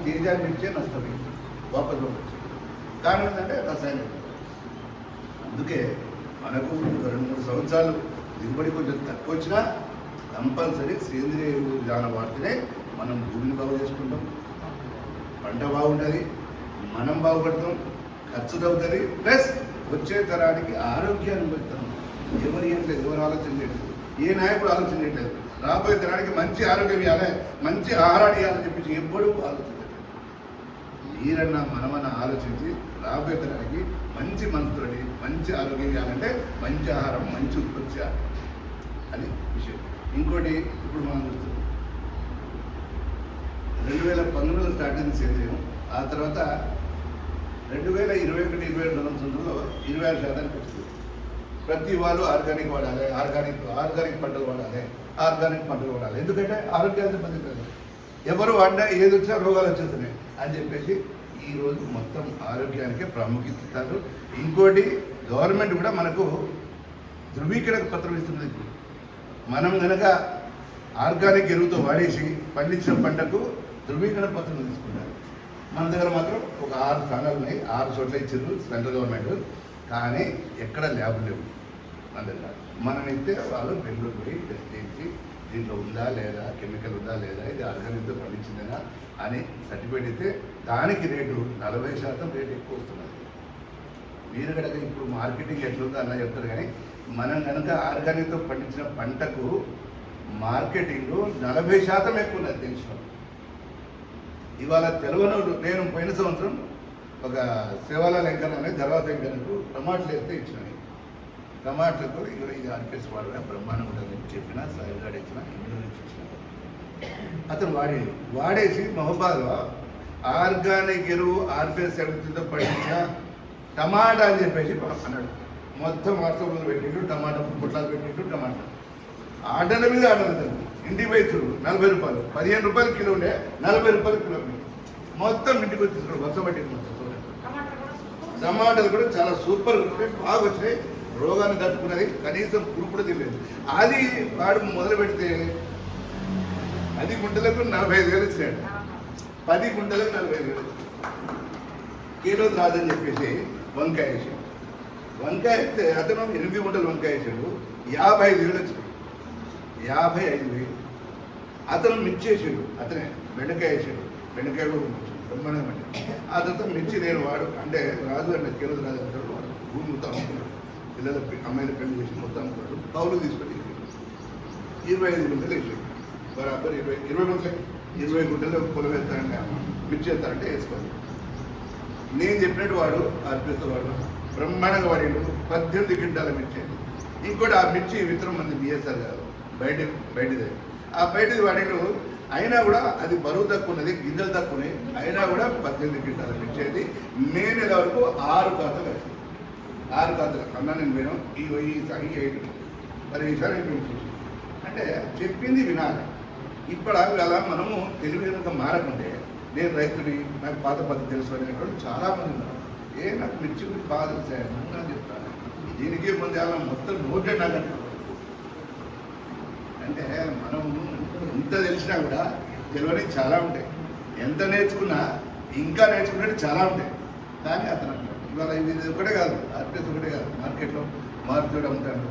తేజాన్ని ఇచ్చే నష్టపోయింది వాపసు పంపించి. కారణం ఏంటంటే రసాయనం. అందుకే మనకు 2-3 సంవత్సరాలు దిగుబడి కొంచెం తక్కువ వచ్చినా కంపల్సరీ సేంద్రియ ఎరువులు విధానం వాడితేనే మనం భూమిని బాగు చేసుకుంటాం, పంట బాగుంటుంది, మనం బాగుపడతాం, ఖర్చు తగ్గుతుంది, ప్లస్ వచ్చే తరానికి ఆరోగ్యాన్ని పెడతాం. ఎవరు ఏం లేదు, ఎవరు ఆలోచన లేదు, ఏ నాయకుడు ఆలోచన చేయట్లేదు. రాబోయే తరానికి మంచి ఆరోగ్యం ఇవ్వాలి, మంచి ఆహారాన్ని ఇవ్వాలని చెప్పించి ఎప్పుడూ ఆలోచించాలి. మీరన్నా మనమన్నా ఆలోచించి రాబోయే తరానికి మంచి మనసుతోటి మంచి ఆరోగ్యం ఇవ్వాలంటే మంచి ఆహారం, మంచి ఉత్పత్తి చేయాలి. అది విషయం. ఇంకోటి ఇప్పుడు మనం చూస్తున్నాం 2019లో స్టార్ట్ అయింది సేంద్రియం. ఆ తర్వాత 2021-22 సంవత్సరంలో 26% వచ్చింది. ప్రతి వాళ్ళు ఆర్గానిక్ వాడాలి, ఆర్గానిక్ పంటలు వాడాలి, ఆర్గానిక్ పంటలు వాడాలి. ఎందుకంటే ఆరోగ్యాన్ని పొందుతుంది. ఎవరు వాడినా ఏది వచ్చినా రోగాలు వచ్చేస్తున్నాయి అని చెప్పేసి ఈరోజు మొత్తం ఆరోగ్యానికే ప్రాముఖ్యత ఇస్తారు. ఇంకోటి గవర్నమెంట్ కూడా మనకు ధృవీకరణ పత్రం ఇస్తున్నది. ఇప్పుడు మనం కనుక ఆర్గానిక్ ఎరువుతో వాడేసి పండించిన పంటకు ధృవీకరణ పత్రం తీసుకుంటారు. మన దగ్గర మాత్రం ఒక 6 స్థానాలు ఉన్నాయి, 6 చోట్ల ఇచ్చారు సెంట్రల్ గవర్నమెంట్. కానీ ఎక్కడ ల్యాబ్ లేవు మన దగ్గర. మనం ఇస్తే వాళ్ళు బెంగళూరు పోయి టెస్ట్ చేసి దీంట్లో ఉందా లేదా, కెమికల్ ఉందా లేదా, ఇది ఆర్గానిక్తో పండించిందేనా అని సర్టిఫికేట్ ఇస్తే దానికి రేటు 40% రేటు ఎక్కువ వస్తున్నది. మీరు కనుక ఇప్పుడు మార్కెటింగ్ ఎట్లుందో అలా చెప్తారు. కానీ మనం కనుక ఆర్గానిక్తో పండించిన పంటకు మార్కెటింగ్ 40% ఎక్కువ ఉన్నది తెలిసిన. ఇవాళ తెలవనోడు, నేను పోయిన సంవత్సరం ఒక శివాల లెంకన అనే తర్వాత లెంకనకు టమాటాలు వేస్తే ఇచ్చినాయి. టమాటాలకు ఇది ఆర్పిఎస్ వాడగా బ్రహ్మాండం ఉంటుందని చెప్పిన సాయిల్ గార్డ్ ఇచ్చిన, ఇంట్లో నుంచి ఇచ్చిన. అతను వాడేసి మహబాద్లో ఆర్గానిక్ ఎరువు ఆర్పిఎస్ ఎరువుతో పండించిన టమాటా అని చెప్పేసి అన్నాడు. మొత్తం వాట్సాప్లో పెట్టిండు, టమాటా పుట్లాలు పెట్టిండు, టమాటా ఆర్డర్ల మీద ఆర్డర్. ఇంటికి పోయిచ్చుడు 40 రూపాయలు, 15 రూపాయలు కిలో ఉండే 40 రూపాయలు కిలో మొత్తం ఇంటికి వచ్చేసాడు. వర్షం పట్టింది. టమాటాలు కూడా చాలా సూపర్ బాగా వచ్చినాయి, రోగాన్ని తట్టుకున్నది, కనీసం పురుపుడు తెలియదు. అది వాడు మొదలు పెడితే 10 గుంటలకు 45,000 ఇచ్చాడు. 10 గుంటలకు 45,000 కిలో రాదని చెప్పేసి వంకాయ వేసాడు. వంకాయ వేస్తే అతను 8 గుంటలు వంకాయ వేసాడు, 55,000 వచ్చింది. 55,000 అతను మిర్చి వేసాడు, అతనే బెండకాయ వేసాడు, బెండకాయ కూడా బ్రహ్మాండంగా. ఆ తర్వాత మిర్చి నేను వాడు అంటే రాజు అంటే కిలో రాజు అంటాడు. వాడు భూమి మొత్తం అమ్ముకున్నాడు, పిల్లల అమ్మాయిల పెళ్లి చేసి మొత్తం అమ్ముకున్నాడు. కౌలు తీసుకొని 25 గుంటలు వేసాడు. బరాబర్ 20 గుంటలే. 20 గుంటలు పొలం వేస్తారంటే మిర్చి వేస్తారంటే వేసుకోవాలి. నేను చెప్పినట్టు వాడు ఆర్పిఎస్ వాడు బ్రహ్మాండంగా వాడిండు. 18 క్వింటాల మిర్చి. ఇంకోటి ఆ మిర్చి విత్తనం మంది బిఎస్ఆర్ కాదు, బయటిదే. ఆ బయటిది వాడిను అయినా కూడా అది బరువు తక్కువ ఉన్నది, గింజలు తక్కువ ఉన్నాయి, అయినా కూడా 18 క్వింటాల మిర్చి అది. మే నెల వరకు 6 ఖాతాలు వేసాను. 6 ఖాతాలు అన్నా నేను పోయినా ఈసారి 8 మరి ఈసారి అంటే చెప్పింది వినాలి. ఇప్పుడు అలా మనము తెలివిగా మారకుంటే నేను రైతుని, నాకు పాత పద్ధతి తెలుసు అనేటువంటి చాలామంది ఉన్నారు. నాకు మిర్చి గురించి బాగా తెలుసు అని చెప్తాను. దీనికి ముందు అలా మొత్తం నోటే నాకు అంటే మనం ఎంత తెలిసినా కూడా తెలియని చాలా ఉంటాయి. ఎంత నేర్చుకున్నా ఇంకా నేర్చుకునేవి చాలా ఉంటాయి. కానీ అతను ఇవాళ ఇది ఒకటే కాదు, ఆర్పిఎస్ ఒకటే కాదు, మార్కెట్లో మారుతూ ఉంటాడు.